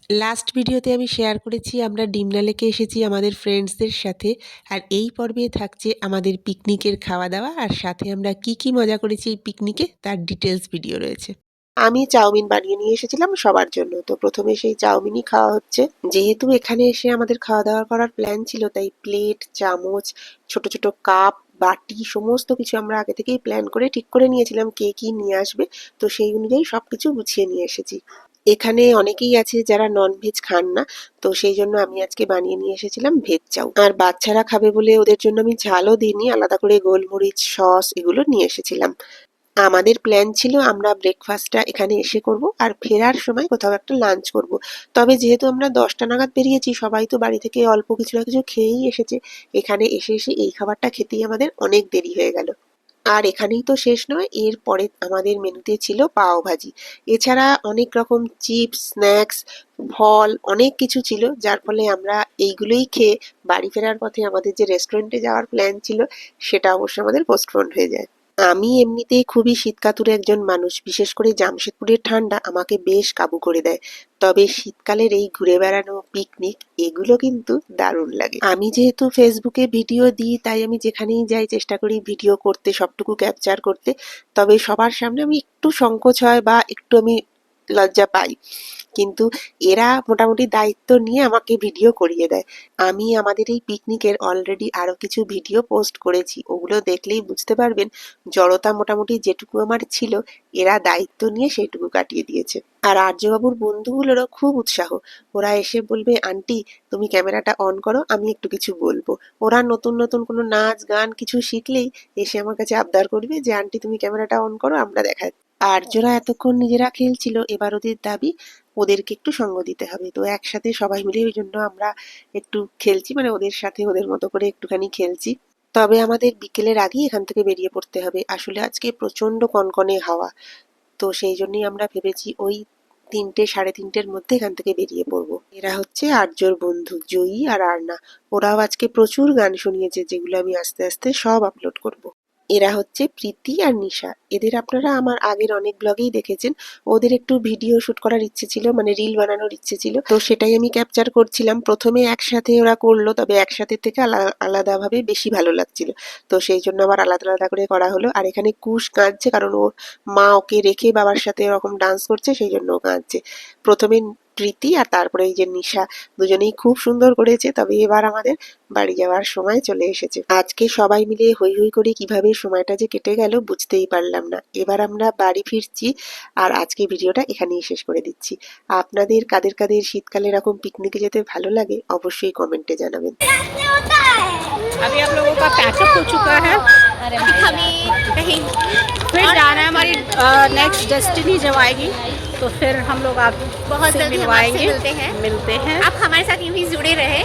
Last ভিডিওতে আমি share করেছি আমরা ডিমনা লেকে এসেছি আমাদের ফ্রেন্ডসদের সাথে। আর এই পর্বে থাকছে আমাদের পিকনিকের খাওয়া দাওয়া, আর সাথে আমরা কি কি মজা করেছি এই পিকনিকে তার ডিটেলস ভিডিও রয়েছে। আমি চাউমিন বানিয়ে নিয়ে এসেছিলাম সবার জন্য, তো প্রথমে সেই চাউমিনই খাওয়া হচ্ছে। যেহেতু এখানে এসে আমাদের খাওয়া দাওয়া করার প্ল্যান ছিল, তাই প্লেট, চামচ, ছোট ছোট কাপ, বাটি সমস্ত কিছু আমরা আগে থেকেই প্ল্যান করে ঠিক করে নিয়েছিলাম কে কি নিয়ে আসবে। তো সেই অনুযায়ী সবকিছু গুছিয়ে নিয়ে এসেছি। এখানে অনেকেই আছে যারা ননভেজ খান না, তো সেই জন্য আমি আজকে বানিয়ে নিয়ে এসেছিলাম ভেজ চাউ। আর বাচ্চারা খাবে বলে ওদের জন্য আমি ঝালও দিইনি, আলাদা করে গোলমরিচ, সস এগুলো নিয়ে এসেছিলাম। আমাদের প্ল্যান ছিল আমরা ব্রেকফাস্টটা এখানে এসে করব, আর ফেরার সময় কোথাও একটা লাঞ্চ করব। তবে যেহেতু আমরা 10টা নাগাদ বেরিয়েছি, সবাই তো বাড়ি থেকে অল্প কিছু না কিছু খেয়েই এসেছে। এখানে এসে এসে এই খাবারটা খেতেই আমাদের অনেক দেরি হয়ে গেল। আর এখানেই তো শেষ নয়, এরপরে আমাদের মেনুতে ছিল পাও ভাজি। এছাড়া অনেক রকম চিপস, স্ন্যাক্স, ফল অনেক কিছু ছিল, যার ফলে আমরা এইগুলোই খেয়ে বাড়ি ফেরার পথে আমাদের যে রেস্টুরেন্টে যাওয়ার প্ল্যান ছিল সেটা অবশ্য আমাদের পোস্টপোন হয়ে যায়। আমি এমনিতেই খুবই শীতকাতুরে একজন মানুষ, বিশেষ করে জামশেদপুরের ঠান্ডা আমাকে বেশ কাবু করে দেয়। তবে শীতকালের এই ঘুরে বেড়ানো, পিকনিক এগুলো কিন্তু দারুণ লাগে। আমি যেহেতু ফেসবুকে ভিডিও দিই, তাই আমি যেখানেই যাই চেষ্টা করি ভিডিও করতে, সবটুকু ক্যাপচার করতে। তবে সবার সামনে আমি একটু সংকোচ হয় বা একটু আমি লজ্জা পাই, কিন্তু এরা মোটামুটি দায়িত্ব নিয়ে আমাকে ভিডিও করিয়ে দেয়। আমি আমাদের এই পিকনিকের অলরেডি আরো কিছু ভিডিও পোস্ট করেছি, ওগুলো দেখলেই বুঝতে পারবেন জড়তা মোটামুটি যেটুকু আমার ছিল এরা দায়িত্ব নিয়ে সেইটুকু কাটিয়ে দিয়েছে। আর আর্যবাবুর বন্ধুগুলোরও খুব উৎসাহ। ওরা এসে বলবে, আন্টি তুমি ক্যামেরাটা অন করো, আমি একটু কিছু বলবো। ওরা নতুন নতুন কোনো নাচ গান কিছু শিখলেই এসে আমার কাছে আবদার করবে যে আন্টি তুমি ক্যামেরাটা অন করো, আমরা দেখাই। আর্যরা এতক্ষণ নিজেরা খেলছিল, এবার ওদের দাবি ওদেরকে একটু সঙ্গ দিতে হবে। তো একসাথে সবাই মিলে ওই জন্য আমরা একটু খেলছি, মানে ওদের সাথে ওদের মতো করে একটুখানি খেলছি। তবে আমাদের বিকেলের আগেই এখান থেকে বেরিয়ে পড়তে হবে, আসলে আজকে প্রচন্ড কনকনে হাওয়া। তো সেই জন্যই আমরা ভেবেছি ওই 3টে, 3:30-র মধ্যে এখান থেকে বেরিয়ে পড়বো। এরা হচ্ছে আর্যর বন্ধু জয়ী আর আরনা। ওরাও আজকে প্রচুর গান শুনিয়েছে, যেগুলো আমি আস্তে আস্তে সব আপলোড করব। এরা হচ্ছে প্রীতি আর নিশা। এদের আপনারা আমার আগের অনেক ব্লগেই দেখেছেন। ওদের একটু ভিডিও শুট করার ইচ্ছে ছিল, মানে রিল বানানোর ইচ্ছে ছিল, তো সেটাই আমি ক্যাপচার করছিলাম। প্রথমে একসাথে ওরা করলো, তবে একসাথে থেকে আলাদাভাবে বেশি ভালো লাগছিল। তো সেই জন্য আবার আলাদা আলাদা করে করা হলো। আর এখানে কুশ কাঁদছে, কারণ ওর মা ওকে রেখে বাবার সাথে এরকম ডান্স করছে, সেই জন্য ও কাঁদছে। প্রথমে প্রীতি আর তারপরে এই যে নিশা, দুজনেই খুব সুন্দর করেছে। তবে এবার আমাদের বাড়ি যাওয়ার সময় চলে এসেছে। আজকে সবাই মিলে হই হই করে কিভাবে সময়টা যে কেটে গেল বুঝতেই পারলাম না। এবার আমরা বাড়ি ফিরছি, আর আজকে ভিডিওটা এখানেই শেষ করে দিচ্ছি। আপনাদের কাদের কাদের শীতকালে এরকম পিকনিকে যেতে ভালো লাগে অবশ্যই কমেন্টে জানাবেন। अभी आप लोगों का पैकअप हो चुका है। अभी हमें कहीं फिर जाना है हमारी नेक्स्ट डेस्टिनी जब आएगी, तो फिर हम लोग आप बहुत से जल्दी हम आपसे मिलवाएंगे, मिलते हैं। मिलते हैं। आप हमारे साथ यूं ही जुड़े रहे।